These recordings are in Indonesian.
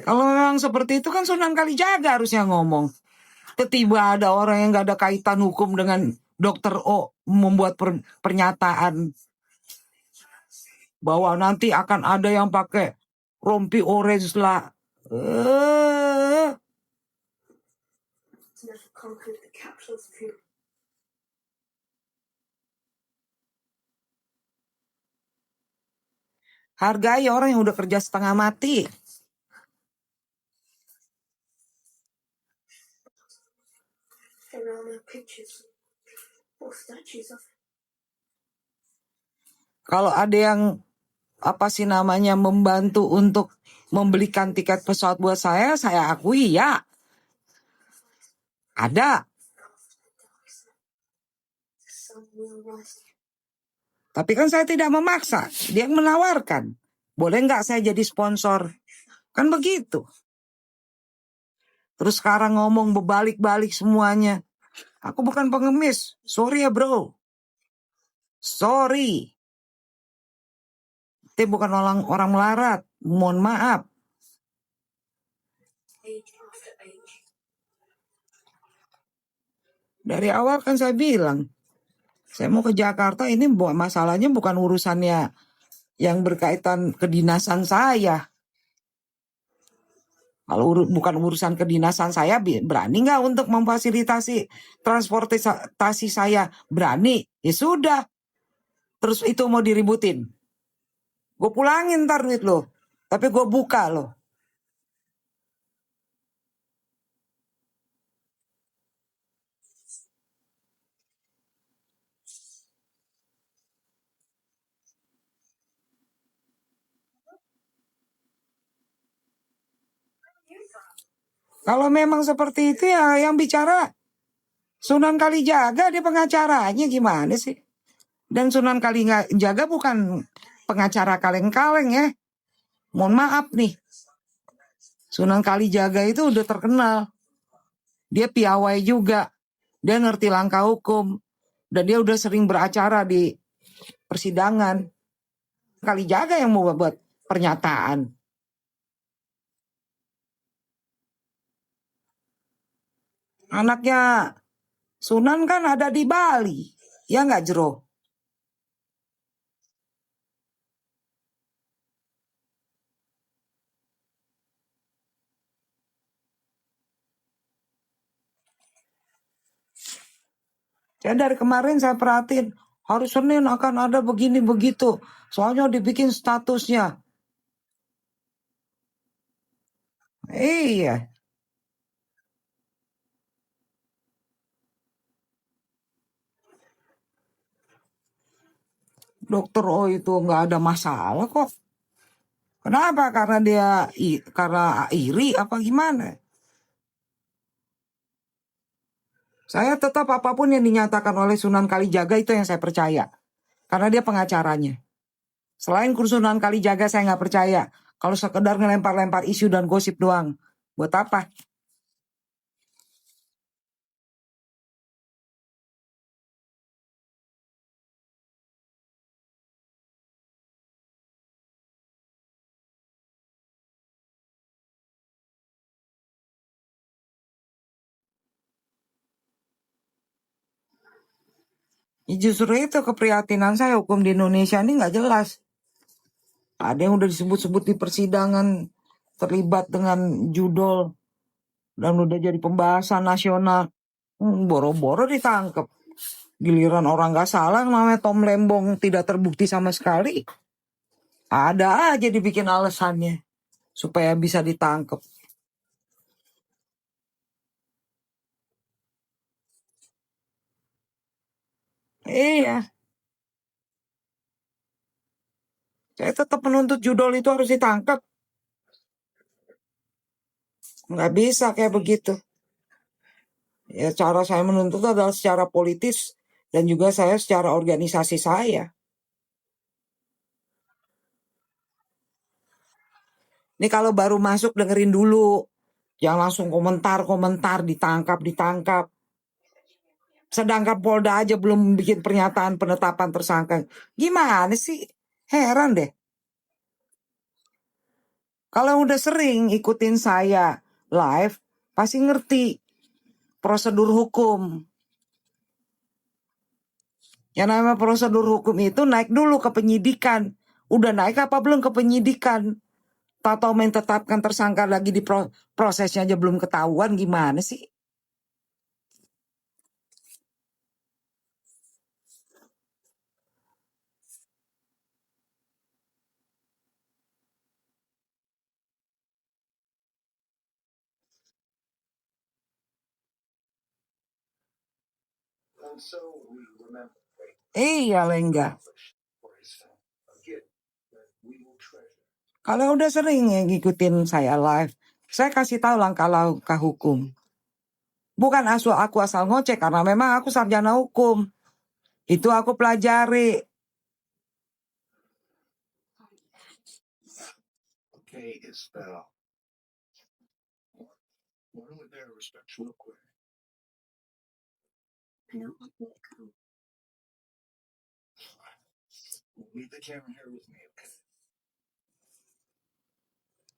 Kalau memang seperti itu kan Sunan Kalijaga harusnya ngomong. Tiba ada orang yang nggak ada kaitan hukum dengan Dokter O membuat pernyataan bahwa nanti akan ada yang pakai rompi orange lah. Hargai orang yang udah kerja setengah mati. Kalau ada yang membantu untuk membelikan tiket pesawat buat saya akui ya. Ada. Tapi kan saya tidak memaksa. Dia yang menawarkan. Boleh nggak saya jadi sponsor? Kan begitu. Terus sekarang ngomong berbalik-balik semuanya. Aku bukan pengemis. Sorry ya bro. Sorry. Itu bukan orang melarat. Mohon maaf. Dari awal kan saya bilang. Saya mau ke Jakarta, ini masalahnya bukan urusannya yang berkaitan kedinasan saya. Kalau bukan urusan kedinasan saya, berani nggak untuk memfasilitasi transportasi saya? Berani. Ya sudah. Terus itu mau diributin. Gue pulangin ntar duit lo. Tapi gue buka lo. Kalau memang seperti itu ya yang bicara Sunan Kalijaga, dia pengacaranya gimana sih? Dan Sunan Kalijaga bukan pengacara kaleng-kaleng ya. Mohon maaf nih. Sunan Kalijaga itu udah terkenal. Dia piawai juga. Dia ngerti langkah hukum. Dan dia udah sering beracara di persidangan. Kalijaga yang mau buat pernyataan. Anaknya Sunan kan ada di Bali. Ya nggak Jero? Ya dari kemarin saya perhatiin. Hari Senin akan ada begini begitu. Soalnya dibikin statusnya. Iya. Dokter O itu nggak ada masalah kok. Kenapa? Karena dia karena iri apa gimana? Saya tetap apapun yang dinyatakan oleh Sunan Kalijaga itu yang saya percaya. Karena dia pengacaranya. Selain Sunan Kalijaga saya nggak percaya. Kalau sekedar ngelempar-lempar isu dan gosip doang. Buat apa? Justru itu keprihatinan saya, hukum di Indonesia ini nggak jelas. Ada yang udah disebut-sebut di persidangan terlibat dengan judol dan udah jadi pembahasan nasional. Boro-boro ditangkap. Giliran orang nggak salah namanya Tom Lembong tidak terbukti sama sekali. Ada aja dibikin alasannya supaya bisa ditangkap. Iya. Saya tetap menuntut judol itu harus ditangkap. Nggak bisa kayak begitu. Ya cara saya menuntut adalah secara politis dan juga saya secara organisasi saya. Ini kalau baru masuk dengerin dulu. Jangan langsung komentar, ditangkap. Sedangkan Polda aja belum bikin pernyataan penetapan tersangka. Gimana sih? Heran deh. Kalau udah sering ikutin saya live, pasti ngerti prosedur hukum. Yang namanya prosedur hukum itu naik dulu ke penyidikan. Udah naik apa belum ke penyidikan? Tahu menetapkan tersangka lagi di prosesnya aja belum ketahuan, gimana sih? Iya Lengga. Kalau udah sering ngikutin saya live, saya kasih tahu langkah-langkah hukum. Bukan aku asal ngoceh, karena memang aku sarjana hukum. Itu aku pelajari.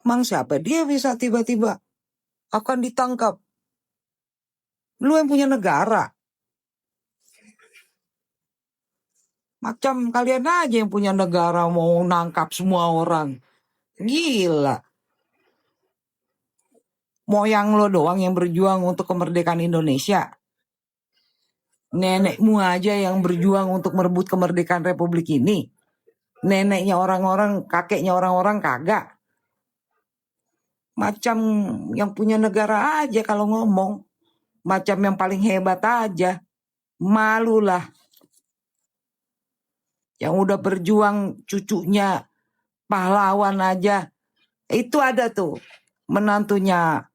Mang siapa dia bisa tiba-tiba akan ditangkap? Lu yang punya negara. Macam kalian aja yang punya negara mau nangkap semua orang. Gila. Moyang lo doang yang berjuang untuk kemerdekaan Indonesia. Nenekmu aja yang berjuang untuk merebut kemerdekaan Republik ini. Neneknya orang-orang, kakeknya orang-orang kagak. Macam yang punya negara aja kalau ngomong. Macam yang paling hebat aja. Malulah. Yang udah berjuang cucunya pahlawan aja. Itu ada tuh menantunya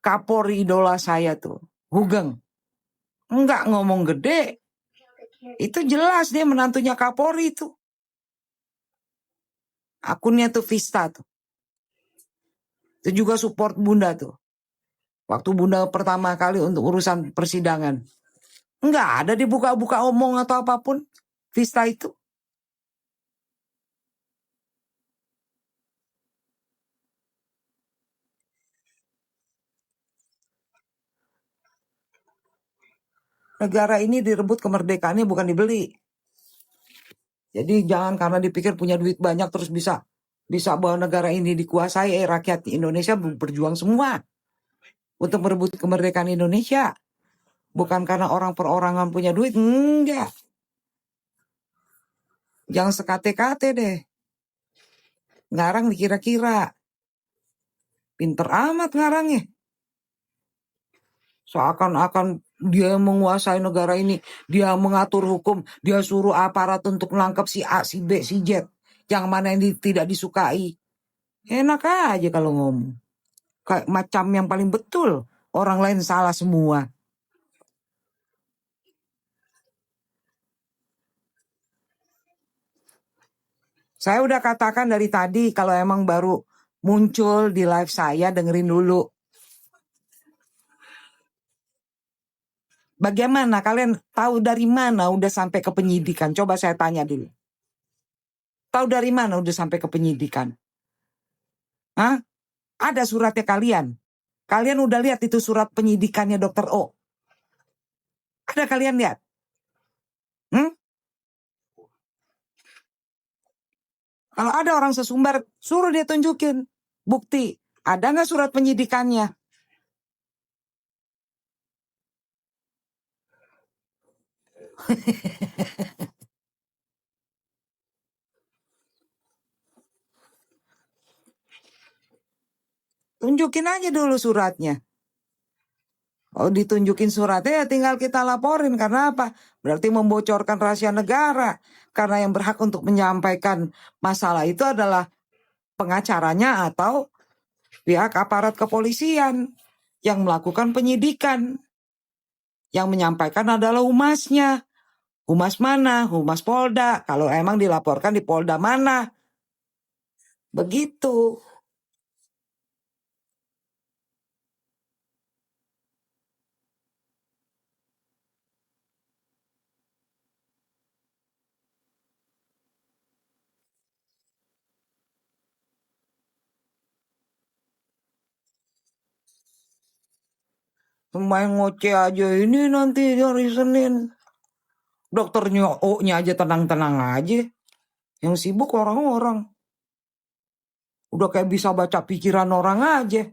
Kapolri idola saya tuh. Hugeng. Enggak ngomong gede. Itu jelas dia menantunya Kapolri itu. Akunnya tuh Vista tuh. Itu juga support Bunda tuh. Waktu Bunda pertama kali untuk urusan persidangan. Enggak ada dibuka-buka omong atau apapun. Vista itu. Negara ini direbut kemerdekaannya bukan dibeli. Jadi jangan karena dipikir punya duit banyak terus bisa bawa negara ini dikuasai. Rakyat Indonesia berjuang semua untuk merebut kemerdekaan Indonesia. Bukan karena orang perorangan punya duit. Enggak. Jangan sekate-kate deh. Ngarang dikira-kira. Pinter amat ngarangnya. Seakan-akan dia menguasai negara ini. Dia mengatur hukum. Dia suruh aparat untuk menangkap si A, si B, si Z. Yang mana yang tidak disukai. Enak aja kalau ngomong. Kayak macam yang paling betul. Orang lain salah semua. Saya udah katakan dari tadi. Kalau emang baru muncul di live saya, dengerin dulu. Bagaimana kalian tahu dari mana udah sampai ke penyidikan? Coba saya tanya dulu. Tahu dari mana udah sampai ke penyidikan? Hah? Ada suratnya kalian. Kalian udah lihat itu surat penyidikannya Dr. O? Ada kalian lihat? Kalau ada orang sesumbar, suruh dia tunjukin bukti. Ada nggak surat penyidikannya? Tunjukin aja dulu suratnya. Oh, ditunjukin suratnya ya tinggal kita laporin. Karena apa? Berarti membocorkan rahasia negara. Karena yang berhak untuk menyampaikan masalah itu adalah pengacaranya atau pihak aparat kepolisian yang melakukan penyidikan. Yang menyampaikan adalah humasnya. Humas mana? Humas Polda. Kalau emang dilaporkan di Polda mana? Begitu. Main ngoceh aja ini nanti hari Senin. Dokternya O-nya aja tenang-tenang aja. Yang sibuk orang-orang. Udah kayak bisa baca pikiran orang aja.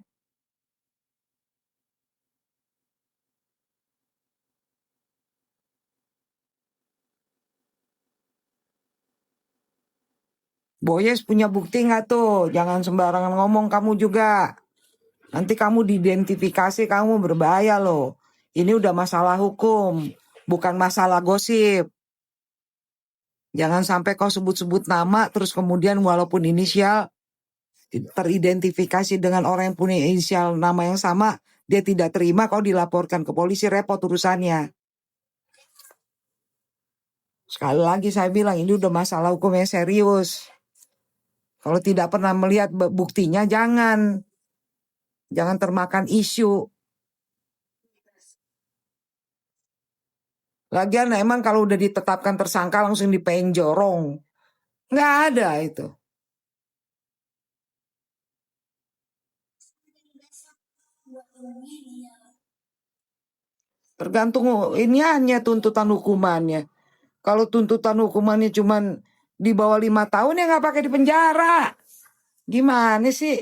Boyes punya bukti nggak tuh? Jangan sembarangan ngomong kamu juga. Nanti kamu diidentifikasi, kamu berbahaya loh. Ini udah masalah hukum, bukan masalah gosip. Jangan sampai kau sebut-sebut nama, terus kemudian walaupun inisial teridentifikasi dengan orang yang punya inisial nama yang sama, dia tidak terima, kau dilaporkan ke polisi, repot urusannya. Sekali lagi saya bilang, ini udah masalah hukum yang serius. Kalau tidak pernah melihat buktinya, jangan termakan isu. Lagian emang kalau udah ditetapkan tersangka langsung dipeng jorong. Nggak ada itu. Tergantung ini hanya tuntutan hukumannya. Kalau tuntutan hukumannya cuman di bawah 5 tahun ya nggak pakai di penjara. Gimana sih?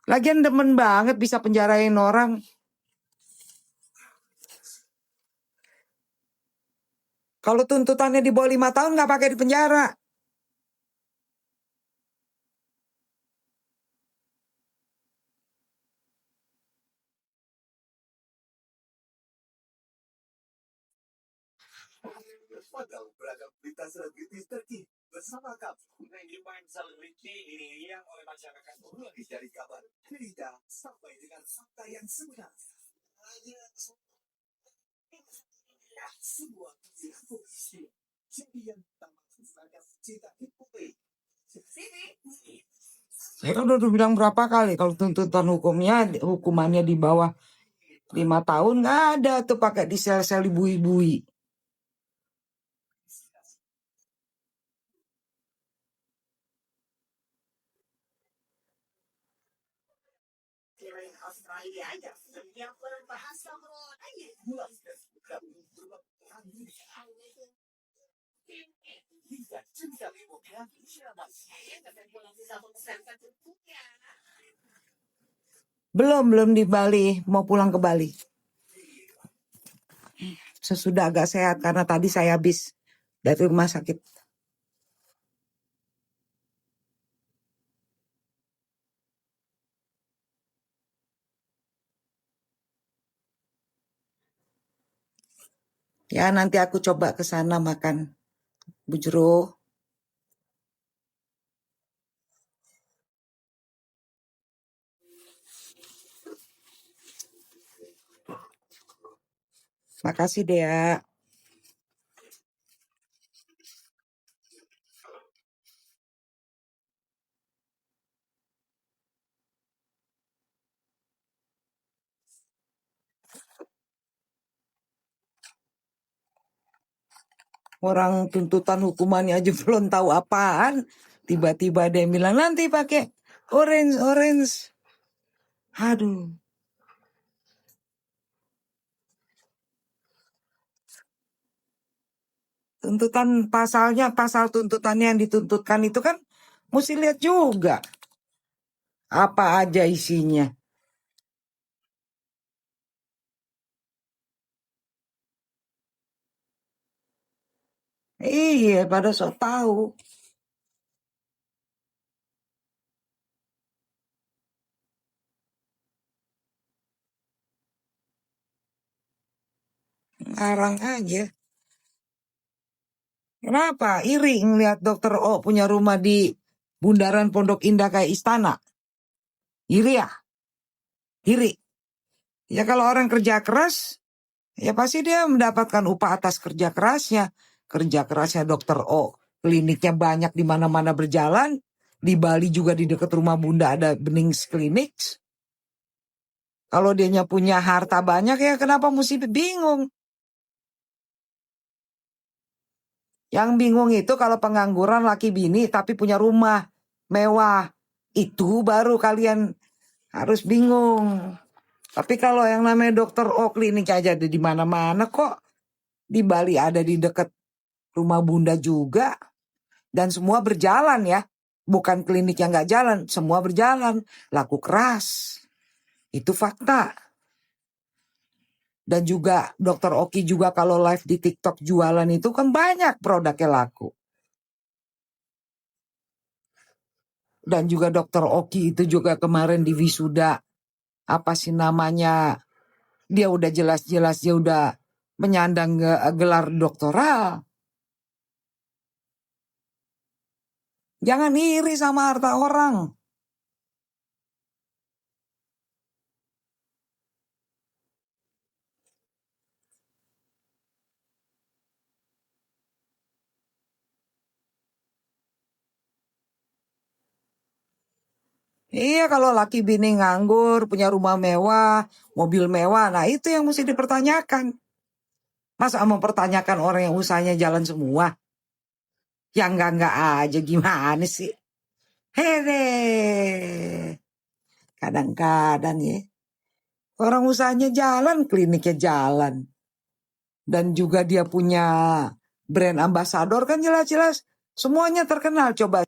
Lagian demen banget bisa penjarain orang. Kalau tuntutannya di bawah 5 tahun nggak pakai di penjara. Pantau beragam berita selebritis terkini bersama kami. Manajemen selebriti ini yang oleh masyarakat mulai dari kabar berita sampai dengan fakta yang sebenarnya. Hanya semua pilihan polisi. Jadi yang pertama seragam cinta dipukai. Saya kan udah bilang berapa kali kalau tuntutan hukumannya di bawah 5 tahun nggak ada tuh pakai di sel-sel ibui-ibui. Belum di Bali, mau pulang ke Bali. Sesudah agak sehat karena tadi saya habis dari rumah sakit. Ya nanti aku coba ke sana makan bujro. Makasih Dea. Orang tuntutan hukumannya aja belum tahu apaan. Tiba-tiba dia bilang nanti pakai orange. Aduh. Tuntutan pasal tuntutannya yang dituntutkan itu kan mesti lihat juga apa aja isinya. Iya, pada sok tahu. Ngarang aja. Kenapa? Iri ngeliat dokter O punya rumah di bundaran Pondok Indah kayak istana. Iri ya? Iri. Ya kalau orang kerja keras, ya pasti dia mendapatkan upah atas kerja kerasnya. Kerja kerasnya dokter O. Kliniknya banyak di mana-mana berjalan. Di Bali juga di dekat rumah Bunda ada Benings Clinic. Kalau dianya punya harta banyak ya kenapa mesti bingung? Yang bingung itu kalau pengangguran laki bini tapi punya rumah mewah. Itu baru kalian harus bingung. Tapi kalau yang namanya dokter O klinik aja ada di mana-mana kok. Di Bali ada di dekat rumah Bunda juga. Dan semua berjalan ya. Bukan klinik yang gak jalan. Semua berjalan. Laku keras. Itu fakta. Dan juga dokter Oki juga kalau live di TikTok jualan itu kan banyak produknya laku. Dan juga dokter Oki itu juga kemarin di wisuda. Apa sih namanya? Dia udah jelas-jelas dia udah menyandang gelar doktoral. Jangan iri sama harta orang. Iya kalau laki bini nganggur, punya rumah mewah, mobil mewah, nah itu yang mesti dipertanyakan. Masa mempertanyakan orang yang usahanya jalan semua? Yang enggak aja gimana sih? Hehe. Kadang-kadang ya. Orang usahanya jalan, kliniknya jalan. Dan juga dia punya brand ambasador kan jelas-jelas. Semuanya terkenal. Coba